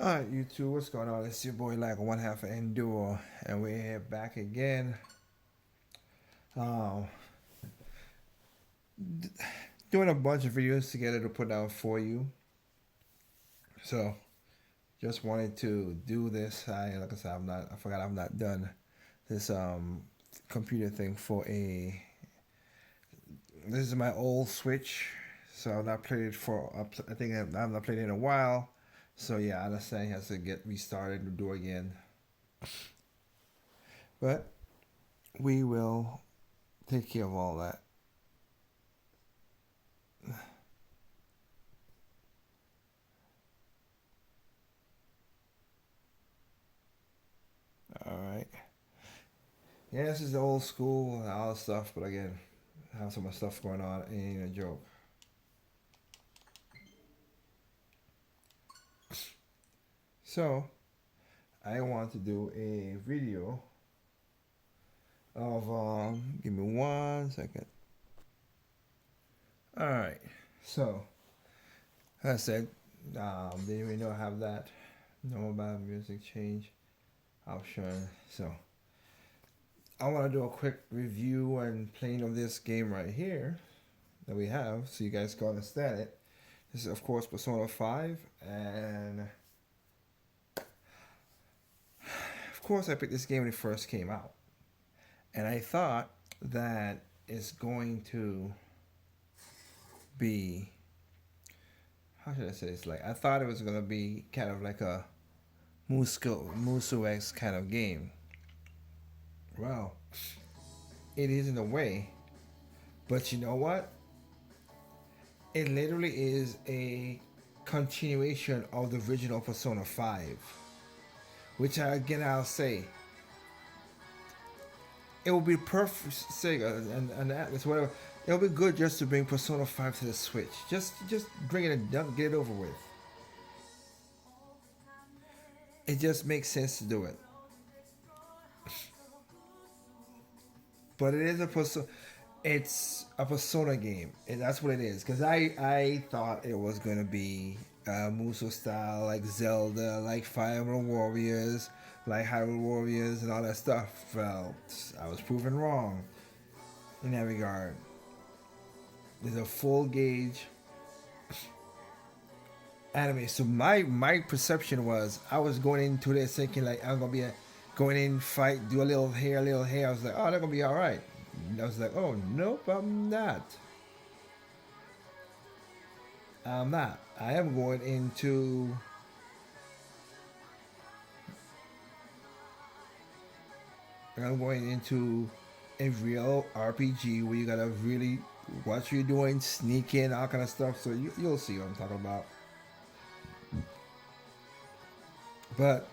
Alright, YouTube, what's going on? It's your boy, like one half of Endure, and we're here back again. Um, Doing a bunch of videos together to put out for you. So, just wanted to do this. Like I said, I forgot I've not done this computer thing for a. This is my old Switch, so I've not played it for. I think I've not played it in a while. So yeah, I understand it has to get restarted to do again. But we will take care of all that. All right. Yeah, this is the old school and all that stuff, but again, I have so much stuff going on. It ain't a joke. So, I want to do a video of give me 1 second. All right. So, as I said, didn't even know I have that. Know about music change option. So, I want to do a quick review and playing of this game right here that we have, so you guys can understand it. This is, of course, Persona 5, and of course, I picked this game when it first came out, and I thought that it's going to be, how should I say this? Like, I thought it was going to be kind of like a musso X kind of game. Well, it is in a way, but you know what? It literally is a continuation of the original Persona 5, which I'll say it will be perfect. Sega and Atlas, whatever. It'll be good just to bring Persona 5 to the Switch. Just bring it and done, get it over with. It just makes sense to do it. But it is a Persona. It's a Persona game, and that's what it is. Cause I thought it was gonna be Muso style, like Zelda, like Fire Emblem Warriors, like Hyrule Warriors, and all that stuff. Well, I was proven wrong in that regard. There's a full gauge anime. So my perception was I was going into this thinking like I'm gonna be going in, fight, do a little hair, a little hair. I was like, oh, they're gonna be all right. I was like, oh nope, I'm not. I'm not. I am going into. I'm going into a real RPG where you gotta really watch what you're doing, sneak in, all kind of stuff. So you'll see what I'm talking about. But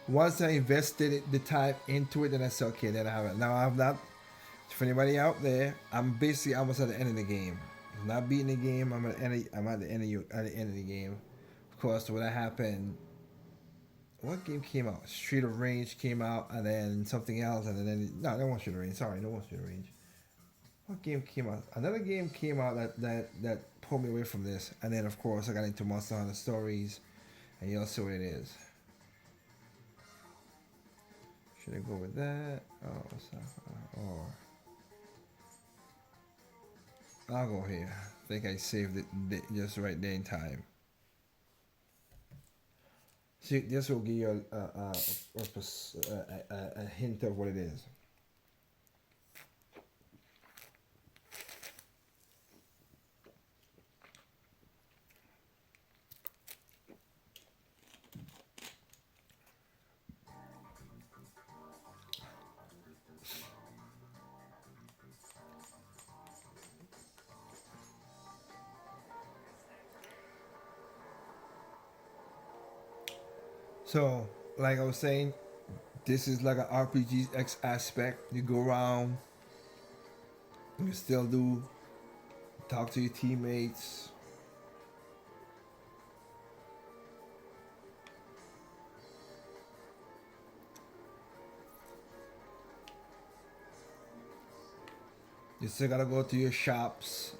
once I invested the time into it, then I said, okay, then I have it. Now I'm not. For anybody out there, I'm basically almost at the end of the game. I'm not beating the game. I'm at the end of the game. Of course, what happened? What game came out? Street of Rage came out, and then something else, and then no, that wasn't Street of Rage. Sorry, no one Street of Rage. What game came out? Another game came out that pulled me away from this, and then of course I got into Monster Hunter Stories, and you'll see what it is. Should I go with that? Or I'll go here. I think I saved it just right there in time. See, this will give you a hint of what it is. So, like I was saying, this is like an RPG X aspect. You go around, you still do talk to your teammates. You still gotta go to your shops.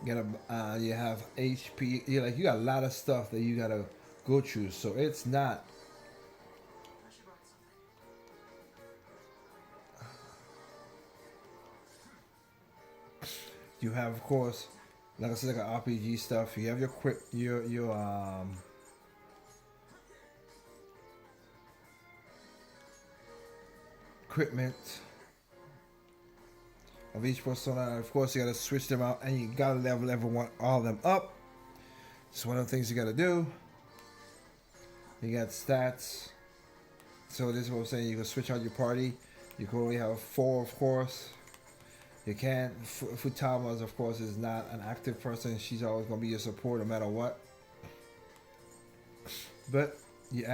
You have HP. You got a lot of stuff that you gotta go through. So it's not. You have, of course, like I said, like RPG stuff. You have your quick your equipment of each persona. And of course, you gotta switch them out, and you gotta level everyone all of them up. It's one of the things you gotta do. You got stats. So this is what I'm saying. You can switch out your party. You can only have 4, of course. You can't. Futama's, of course, is not an active person. She's always gonna be your support no matter what. But you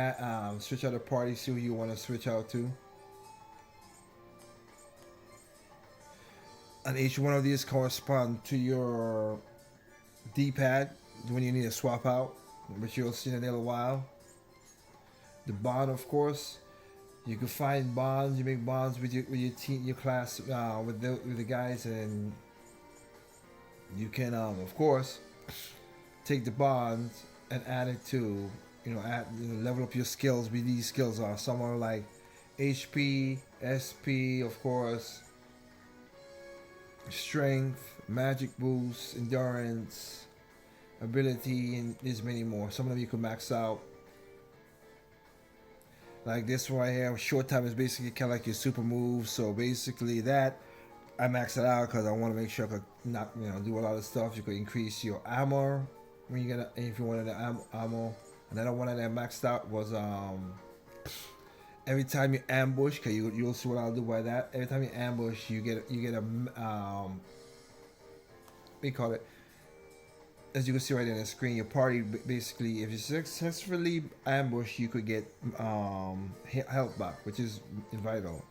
switch out the party, see who you want to switch out to. And each one of these correspond to your D-pad when you need to swap out, which you'll see in a little while. The bond, of course, you can find bonds. You make bonds with your team, your class, with the guys, and you can, of course, take the bonds and add it to, level up your skills. With these skills are some are like HP, SP, of course, strength, magic boost, endurance, ability, and there's many more. Some of them you can max out. Like this one right here, short time is basically kind of like your super move. So basically that, I max it out because I want to make sure I could not, do a lot of stuff. You could increase your ammo when you get, if you wanted the ammo. Another one that I maxed out was every time you ambush, cause you'll see what I'll do by that. Every time you ambush, you get a we call it, as you can see right in the screen, your party basically, if you successfully ambush, you could get health back, which is vital.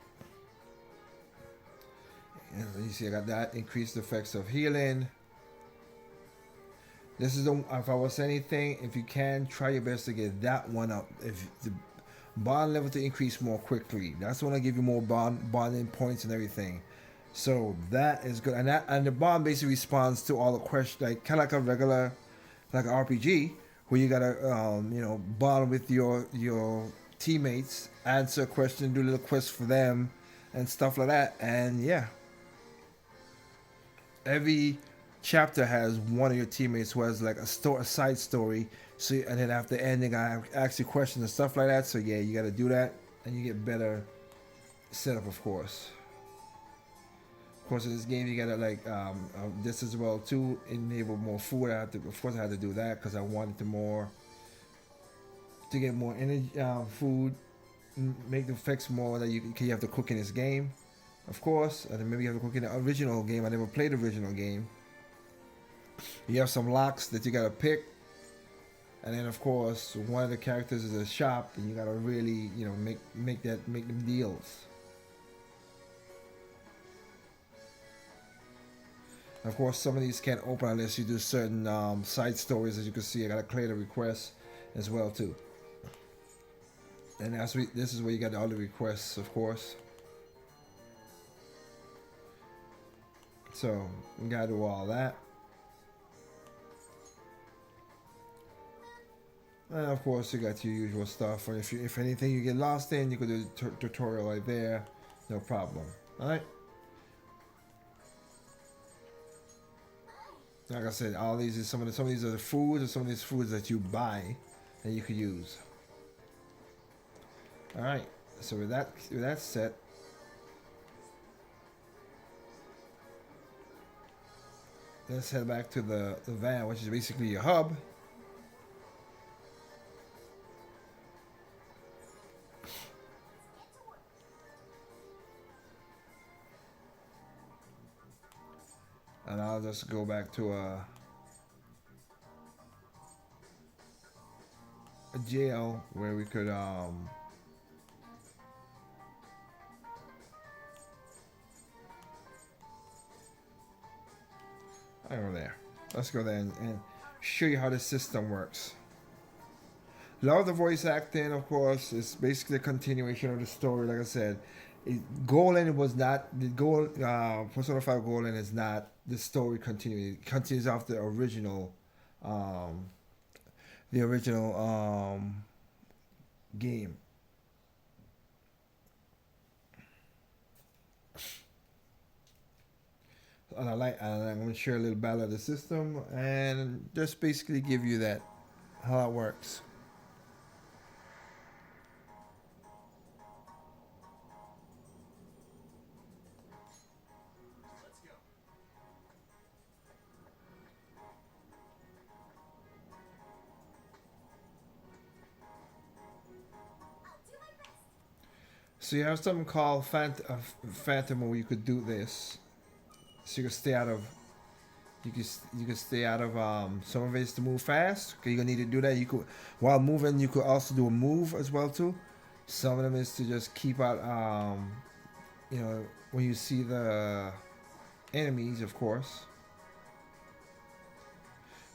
And you see, I got that increased effects of healing. This is the, if I was anything, if you can, try your best to get that one up. If the bond level to increase more quickly, that's when I give you more bonding points and everything. So that is good, and the bond basically responds to all the questions, like kind of like a regular, like an RPG, where you gotta bond with your teammates, answer a question, do little quests for them, and stuff like that. And yeah, every chapter has one of your teammates who has like a side story. So and then after ending, I ask you questions and stuff like that. So yeah, you gotta do that, and you get better setup, of course. Of course, in this game, you gotta like this as well too. Enable more food. Of course, I had to do that because I wanted to get more energy, food, make the effects more that you have to cook in this game. Of course, and then maybe you have to cook in the original game. I never played the original game. You have some locks that you gotta pick, and then of course, one of the characters is a shop, and you gotta really make them deals. Of course, some of these can't open unless you do certain side stories. As you can see, I gotta clear the requests as well too. And this is where you got all the requests, of course. So you gotta do all that. And of course, you got your usual stuff. And if anything you get lost in, you could do the tutorial right there, no problem. All right. Like I said, all these is some of these are the foods, and some of these foods that you buy that you could use. All right. So with that set, let's head back to the van, which is basically your hub. And I'll just go back to a jail where we could over there. Let's go there and show you how the system works. Love the voice acting, of course. It's basically a continuation of the story, like I said. Golden was not the goal. Persona 5 Golden is not the story continuing. It continues off um, the original game. And I'm gonna share a little battle of the system and just basically give you that how it works. So you have something called Phantom where you could do this. So you can stay out of you can stay out of some of it is to move fast. Okay, you're gonna need to do that. You could while moving you could also do a move as well too. Some of them is to just keep out you know when you see the enemies of course.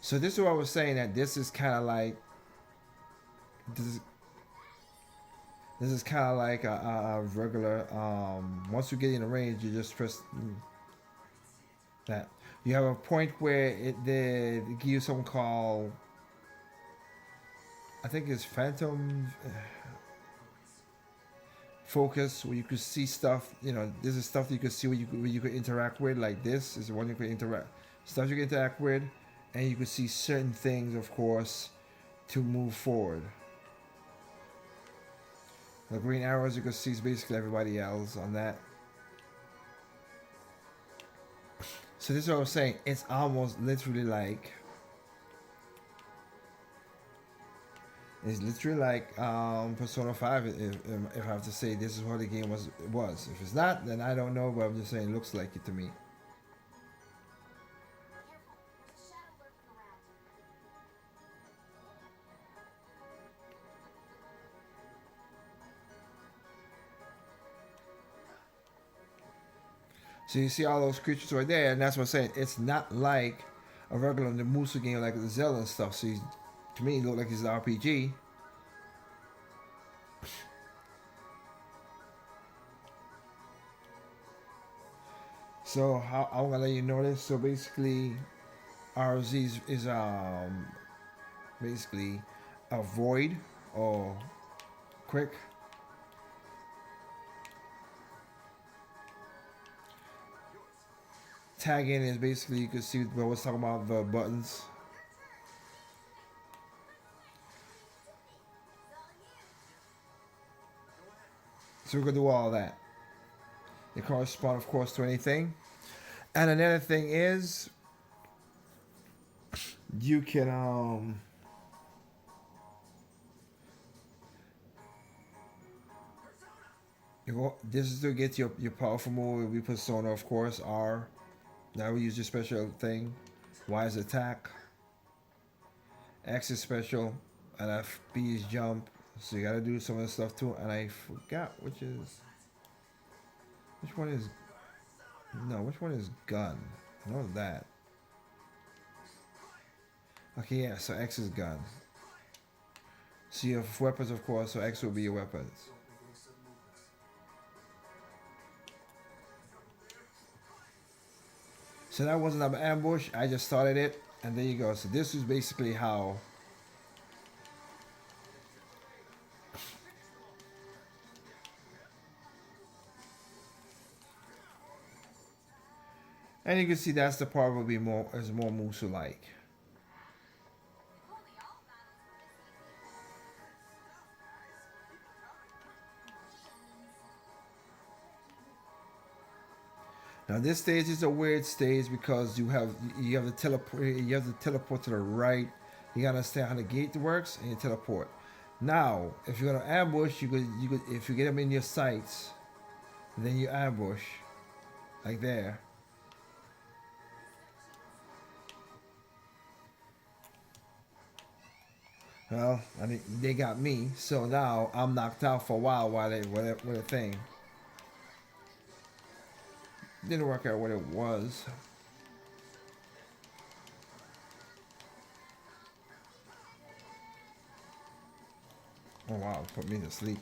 So this is what I was saying that this is kinda like this this is kind of like a regular. Once you get in the range, you just press that. You have a point where they give you something called, I think it's Phantom Focus, where you could see stuff. You know, this is stuff that you could see where you could interact with. Like this is the one you could interact stuff you can interact with, and you could see certain things, of course, to move forward. The green arrows you can see is basically everybody else on that. So this is what I was saying. It's almost literally like Persona 5 if I have to say this is what the game was. If it's not, then I don't know, but I'm just saying it looks like it to me. So you see all those creatures right there, and that's what I'm saying. It's not like a regular musso game like the Zelda and stuff. So to me, it looked like it's an RPG. So how I'm gonna let you know this. So basically, RZ is basically avoid or quick. Tagging is basically you can see what I was talking about the buttons. So we're gonna do all that. They correspond, of course, to anything. And another thing is you can this is to get your powerful move. We persona, of course, R. Now we use your special thing. Y is attack. X is special. And F B is jump. So you gotta do some of the stuff too. And I forgot which one is which one is gun? I know that. Okay, yeah, so X is gun. So you have weapons of course, so X will be your weapons. So that wasn't an ambush, I just started it, and there you go. So this is basically how and you can see that's the part will be more is more Musu like. Now this stage is a weird stage because you have the teleport to the right. You gotta understand how the gate works and you teleport. Now, if you're gonna ambush, you could if you get them in your sights, then you ambush, like there. Well, I mean they got me, so now I'm knocked out for a while they with a thing. Didn't work out what it was. Oh wow, put me to sleep.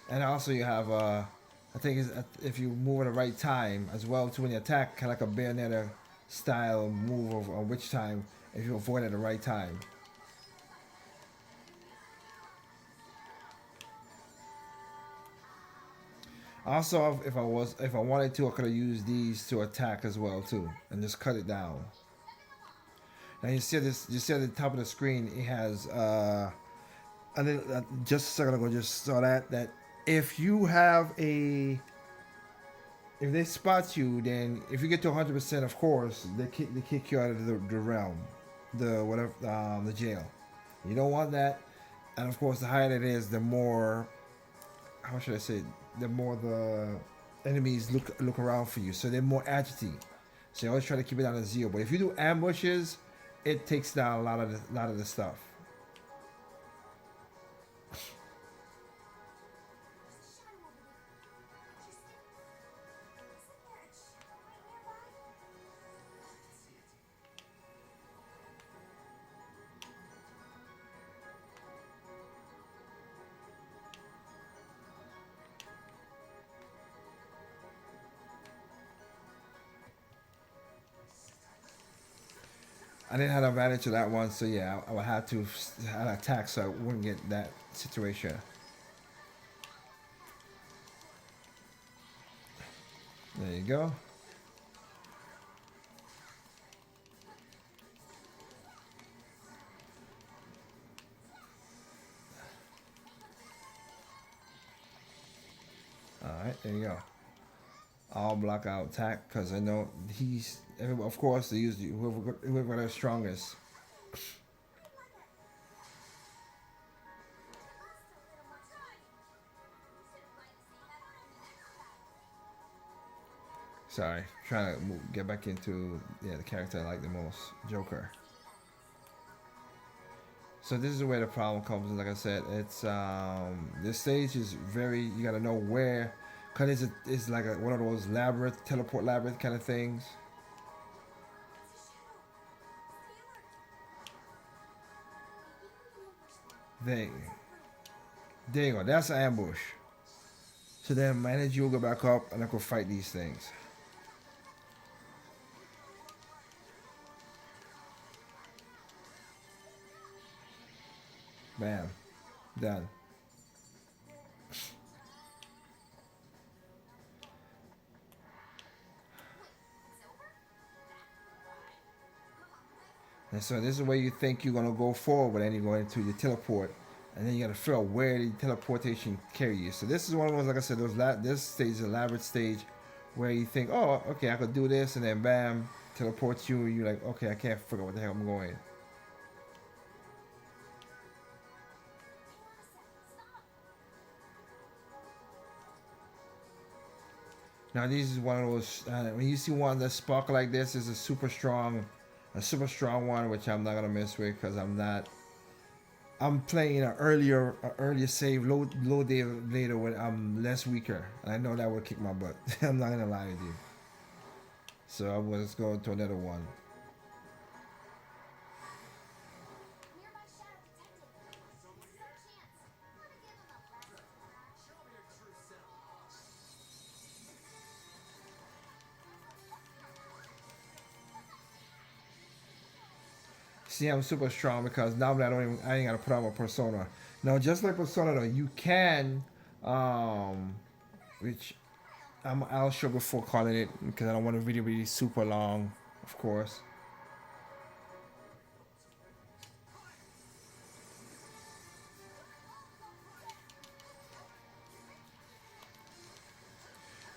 And also you have I think it's, if you move at the right time as well to when you attack, kind of like a Bayonetta style move of which time if you avoid at the right time. Also, if I wanted to, I could have used these to attack as well too, and just cut it down. Now you see this. You see at the top of the screen, it has and then just a second ago, just saw that if you have a if they spot you, then if you get to 100%, of course, they kick you out of the realm, the whatever the jail. You don't want that, and of course, the higher it is, the more how should I say, the more the enemies look around for you, so they're more agitated. So you always try to keep it down to zero. But if you do ambushes, it takes down a lot of the stuff. I didn't have advantage of that one, so yeah, I would have to attack so I wouldn't get that situation. There you go. All right, there you go. I'll block out attack because I know he's. Of course, they use whoever the strongest. Sorry, trying to get back into the character I like the most, Joker. So this is where the problem comes. Like I said, it's this stage is very. You got to know where, cause it's like one of those labyrinth, teleport labyrinth kind of things. There, there you go. That's an ambush. So then my energy will go back up, and I can fight these things. Bam, done. And so this is where you think you're gonna go forward, and you go into your teleport, and then you gotta figure out where the teleportation carry you. So this is one of those, like I said, this stage is an elaborate stage where you think, oh, okay, I could do this, and then bam, teleports you, and you're like, okay, I can't figure out what the hell I'm going. Now this is one of those when you see one that sparkle like this is a super strong one, which I'm not gonna mess with because I'm not. I'm playing earlier save, low day later when I'm less weaker, and I know that will kick my butt. I'm not gonna lie with you. So I will just go to another one. See, I'm super strong because now that I ain't gotta put on my persona. Now, just like persona, though, you can, which I'll show before calling it because I don't want the video to be super long, of course.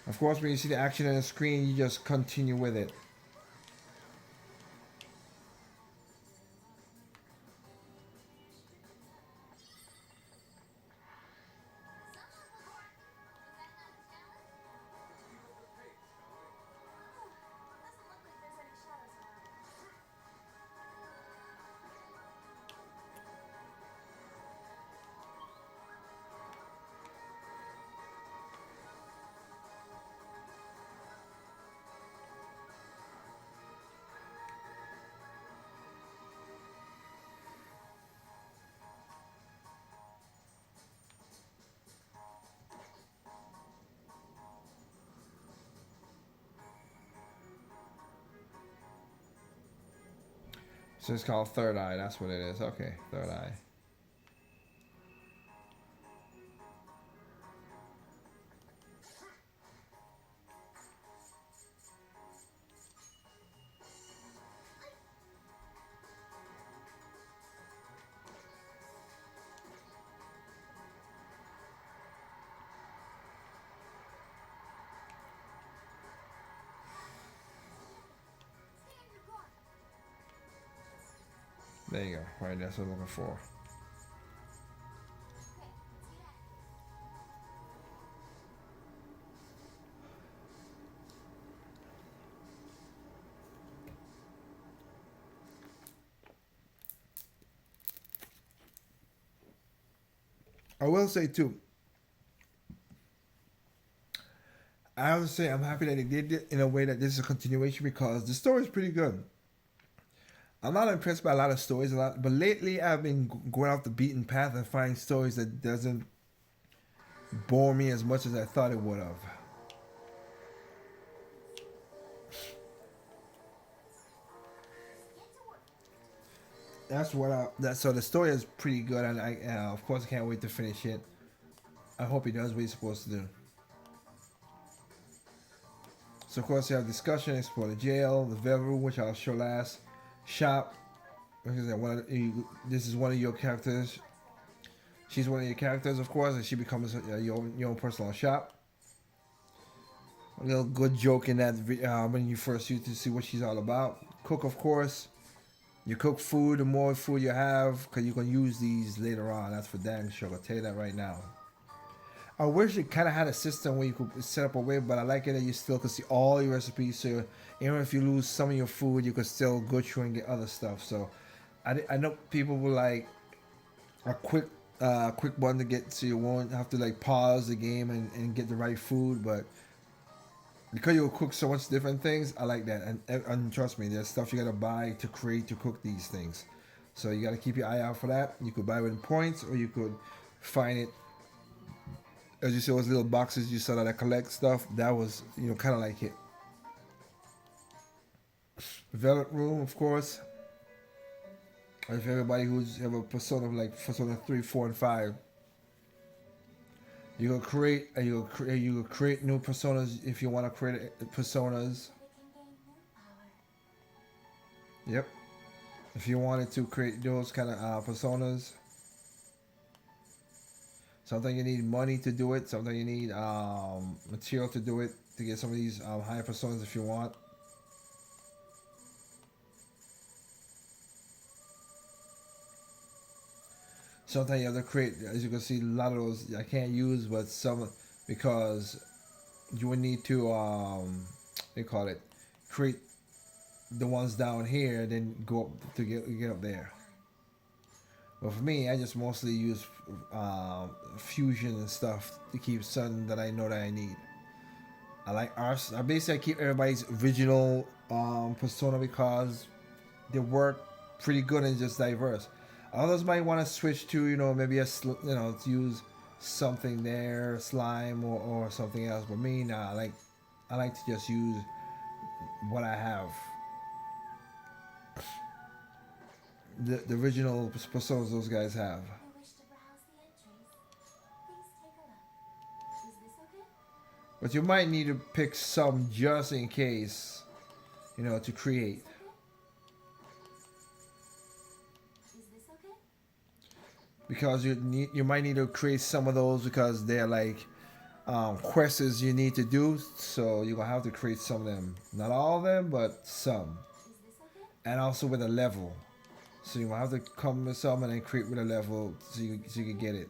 Of course, when you see the action on the screen, you just continue with it. So it's called Third Eye. That's what it is. Okay, Third Eye. There you go. Right, that's what I'm looking for. I will say too, I would say I'm happy that they did it in a way that this is a continuation because the story is pretty good. I'm not impressed by a lot of stories, but lately I've been going off the beaten path and finding stories that doesn't bore me as much as I thought it would have. That's what I. That so the story is pretty good, and I of course I can't wait to finish it. I hope he does what he's supposed to do. So of course you have discussion, explore the jail, the velvet room, which I'll show last. Shop. Like I said, this is one of your characters. She's one of your characters, of course, and she becomes your own personal shop. A little good joke in that when you first used to see what she's all about. Cook, of course. You cook food, the more food you have, because you can use these later on. That's for dang sure. I'll tell you that right now. I wish it kind of had a system where you could set up a way, but I like it that you still could see all your recipes. So even if you lose some of your food, you could still go through and get other stuff. So I know people will like a quick one to get, so you won't have to like pause the game and get the right food. But because you'll cook so much different things, I like that. And trust me, there's stuff you gotta buy to cook these things. So you gotta keep your eye out for that. You could buy it in points, or you could find it. As you see those little boxes you saw that collect stuff, that was, kind of like it. Velvet Room, of course. If everybody who's have a persona like Persona 3, 4, and 5, you can create you can create new personas if you want to create personas. Yep. If you wanted to create those kind of personas, sometimes you need money to do it. Sometimes you need material to do it to get some of these higher personas if you want. Sometimes you have to create, as you can see, a lot of those I can't use, but some because you would need to they call it, create the ones down here, then go up to get up there. But for me, I just mostly use fusion and stuff to keep something that I know that I need. I like ours. I basically keep everybody's original persona because they work pretty good and just diverse. Others might want to switch to, maybe to use something there, slime or something else. But me, nah, I like to just use what I have. The original personas those guys have. But you might need to pick some just in case, to create. Because you might need to create some of those because they're like quests you need to do. So you're gonna have to create some of them. Not all of them, but some. And also with a level. So you have to come with some and then create with a level so you can get it.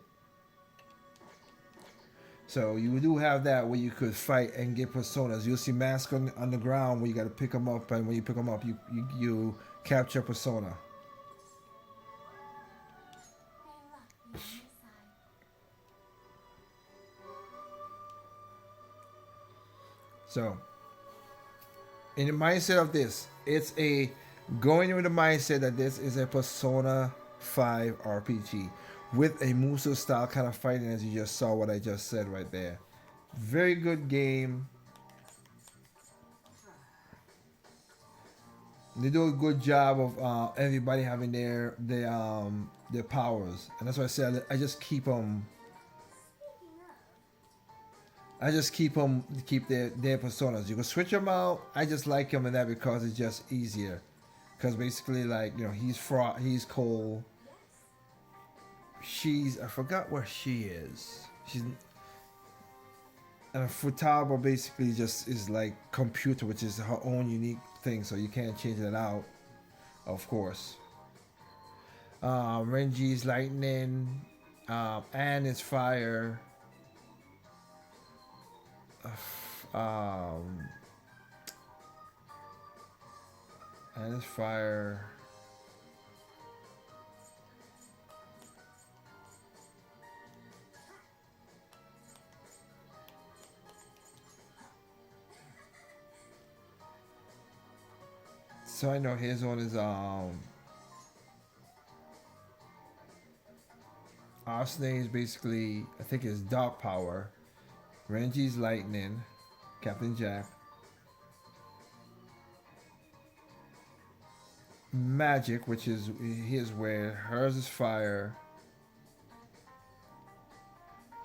So you do have that where you could fight and get personas. You'll see masks on the ground where you got to pick them up, and when you pick them up, you capture persona. So, in the mindset of this, it's a going with the mindset that this is a Persona 5 RPG with a musso style kind of fighting, as you just saw what I just said right there. Very good game. They do a good job of everybody having their powers, and that's why I said I just keep them. I just keep their personas. You can switch them out. I just like them in that because it's just easier. Because basically, like he's cold. I forgot where she is. She's and Futaba basically just is like computer, which is her own unique thing, so you can't change that out, of course. Renji's lightning, and is fire. Um, and is fire. So I know his one is Arsene is basically I think is dark power. Renji's lightning. Captain Jack. Magic, which is his where hers is fire.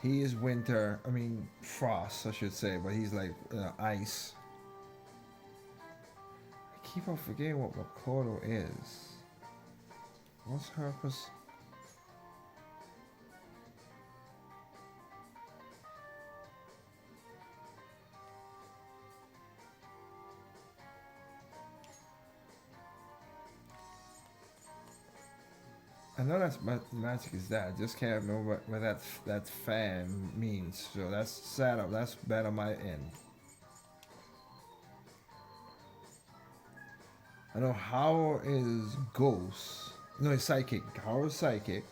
He is winter. I mean frost, I should say, but he's like ice. I keep on forgetting what Makoto is. What's her? I know that's magic is that. I just can't remember what that fan means. So that's sad. That's bad on my end. I know how is ghost. No, it's psychic. How is psychic?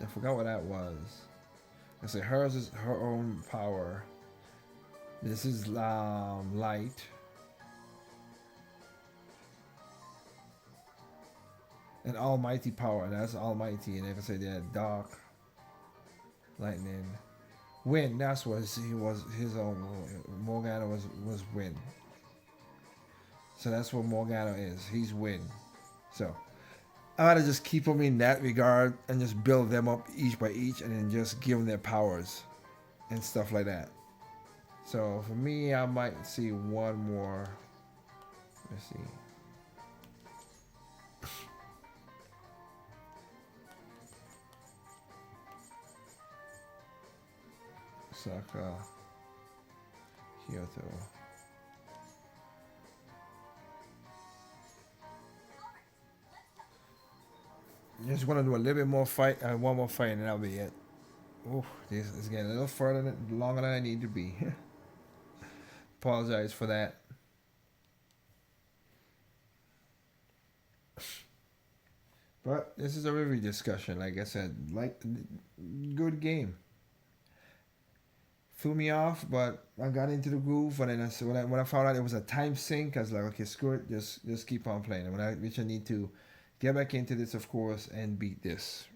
I forgot what that was. I say hers is her own power. This is light. And almighty power. That's almighty. And I can say that dark. Lightning. Wind. That's what he was. His own. Morgana was wind. So that's what Morgana is. He's wind. So I gotta just keep them in that regard and just build them up each by each, and then just give them their powers and stuff like that. So for me, I might see one more. Let's see. Osaka, Kyoto. Just want to do a little bit more fight, one more fight, and that'll be it. Oh, this is getting a little further, longer than I need to be. Apologize for that. But this is a review discussion. Like I said, like good game. Threw me off, but I got into the groove. And then when I found out it was a time sink, I was like, okay, screw it, just keep on playing. Which I need to get back into this, of course, and beat this.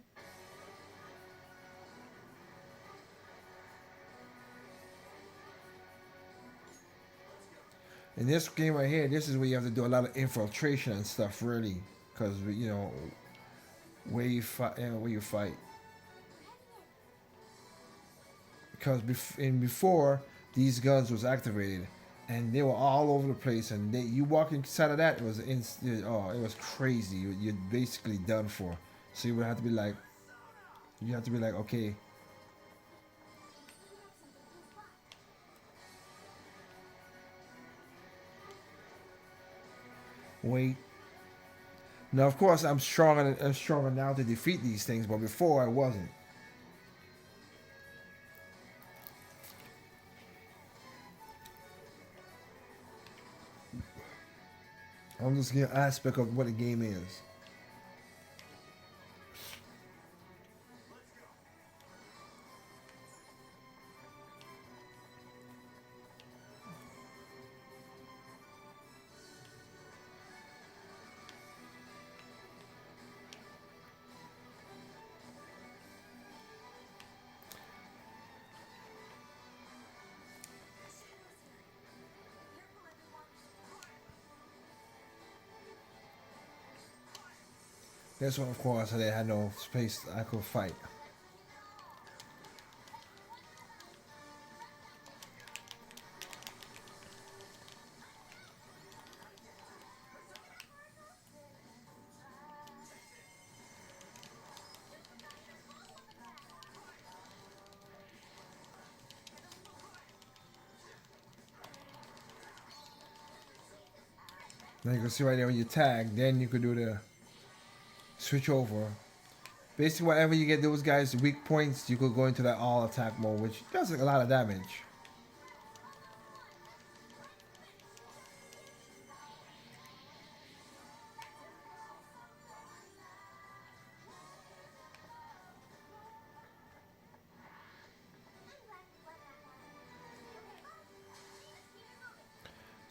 In this game right here, this is where you have to do a lot of infiltration and stuff, really, because where you fight. Because before these guns was activated, and they were all over the place, and you walk inside of that, it was crazy. You're basically done for. So you have to be like, okay. Wait. Now, of course, I'm stronger now to defeat these things, but before I wasn't. I'm just getting an aspect of what the game is. This one, of course, they had no space I could fight. Now you can see right there when you tag, then you could do the switch over. Basically, whenever you get those guys weak points, you could go into that all attack mode, which does a lot of damage.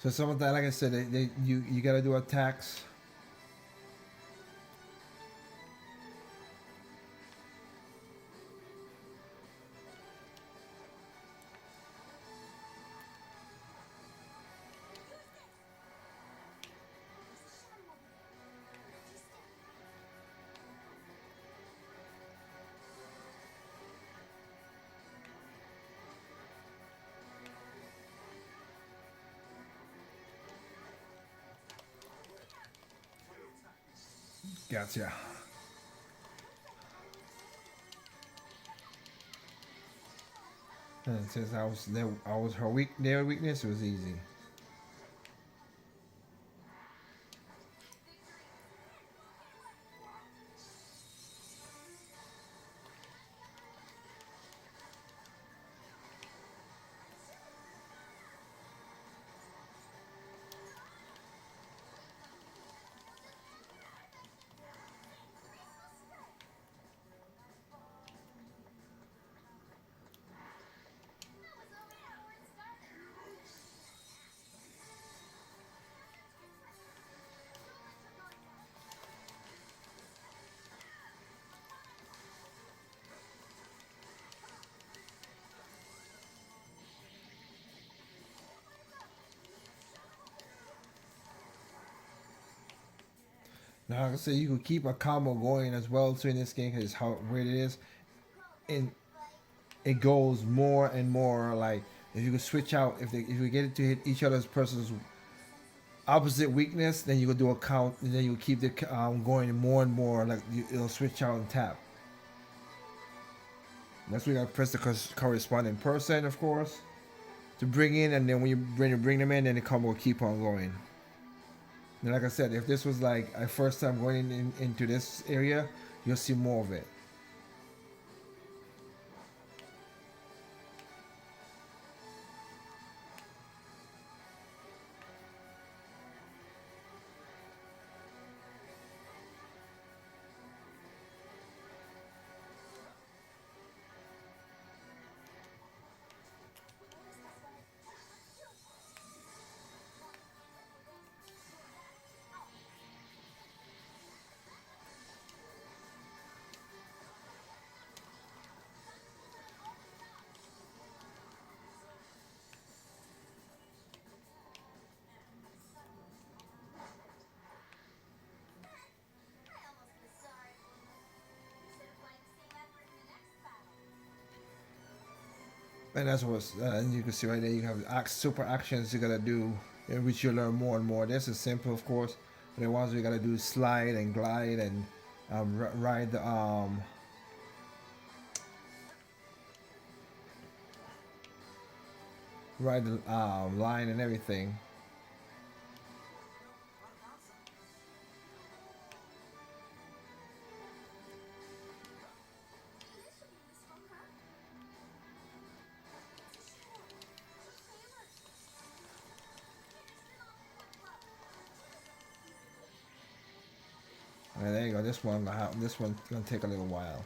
So some of that, like I said, you gotta do attacks. Gotcha. And since I was her their weakness, it was easy. Now, like I said, you could keep a combo going as well too in this game because how weird it is, and it goes more and more. Like if you could switch out, if you get it to hit each other's person's opposite weakness, then you could do a count, and then you keep the going more and more. Like it'll switch out and tap. That's where you gotta press the corresponding person, of course, to bring in, and then when you bring them in, then the combo will keep on going. And like I said, if this was like a first time going into this area, you'll see more of it. And that's what you can see right there. You have super actions you gotta do, in which you learn more and more. This is simple, of course, but the ones you gotta do slide and glide and ride the line and everything. And there you go. This one's gonna take a little while.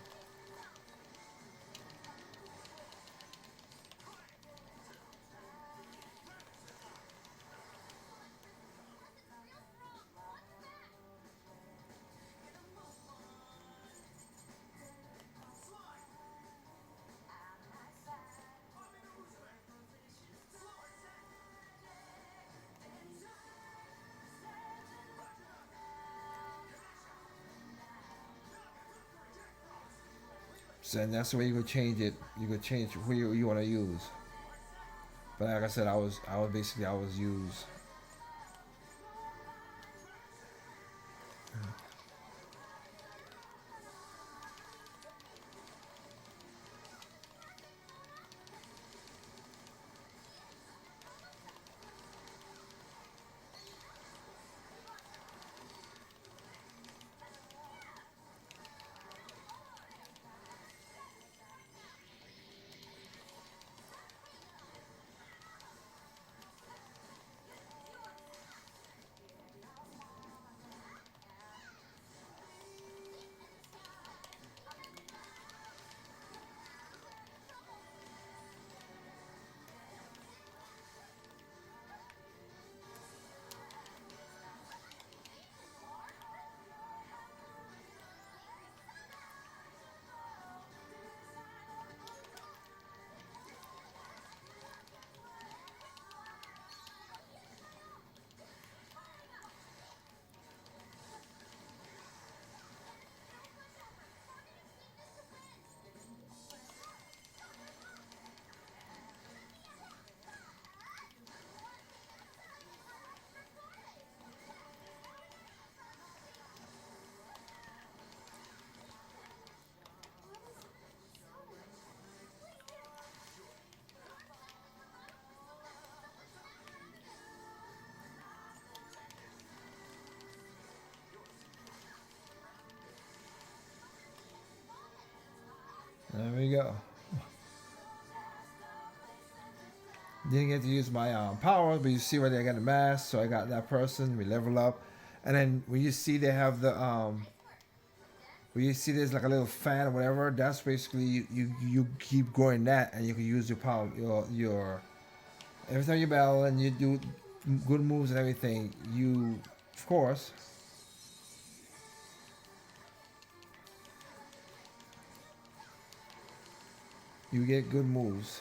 and that's the way you could change it. You could change who you want to use. But like I said, I was use. There we go. Didn't get to use my power, but you see where they got the mask, so I got that person. We level up, and then when you see they have the when you see there's like a little fan or whatever, that's basically you keep growing that, and you can use your power your every time you battle and you do good moves and everything. You of course you get good moves,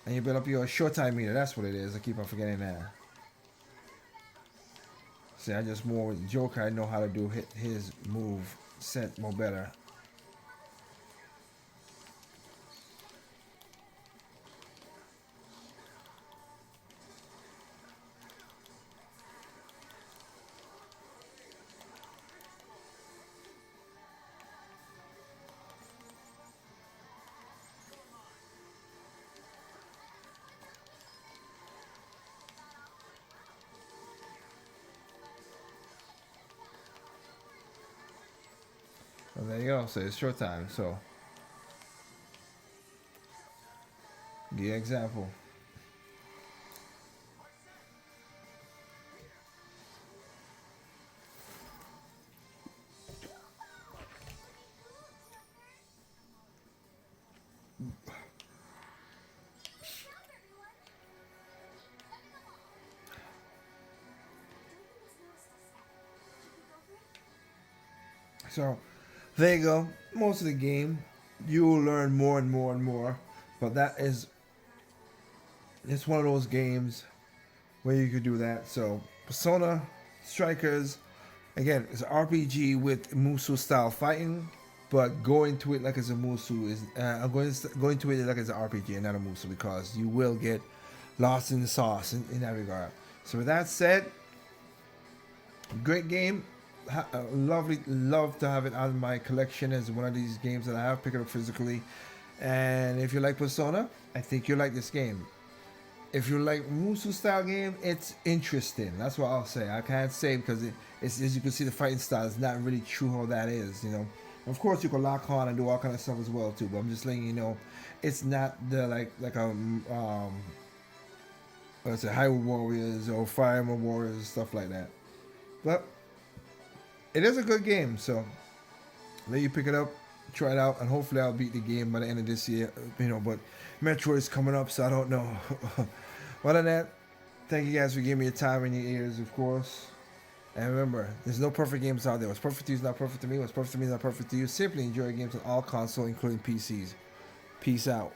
and you build up your short time meter. That's what it is. I keep on forgetting that. See, I just more with Joker. I know how to do his move set more better. Well, there you go. So it's short time. So give you an example. So there you go. Most of the game, you will learn more and more and more. But that is, it's one of those games where you could do that. So Persona Strikers, again, it's an RPG with musso style fighting, but going to it like it's a musso is going to it like it's an RPG and not a musso, because you will get lost in the sauce in that regard. So with that said, great game. Lovely, love to have it on my collection as one of these games that I have. Pick it up physically, and if you like Persona, I think you like this game. If you like Musu style game, it's interesting. That's what I'll say. I can't say because it's, as you can see, the fighting style is not really true how that is. You know, of course you can lock on and do all kind of stuff as well too. But I'm just letting you know, it's not the like let's say Hyrule Warriors or Fire Emblem Warriors stuff like that. But it is a good game, so let you pick it up, try it out, and hopefully I'll beat the game by the end of this year. You know, but Metro is coming up, so I don't know. Other than that, thank you guys for giving me your time and your ears, of course. And remember, there's no perfect games out there. What's perfect to you is not perfect to me. What's perfect to me is not perfect to you. Simply enjoy games on all consoles, including PCs. Peace out.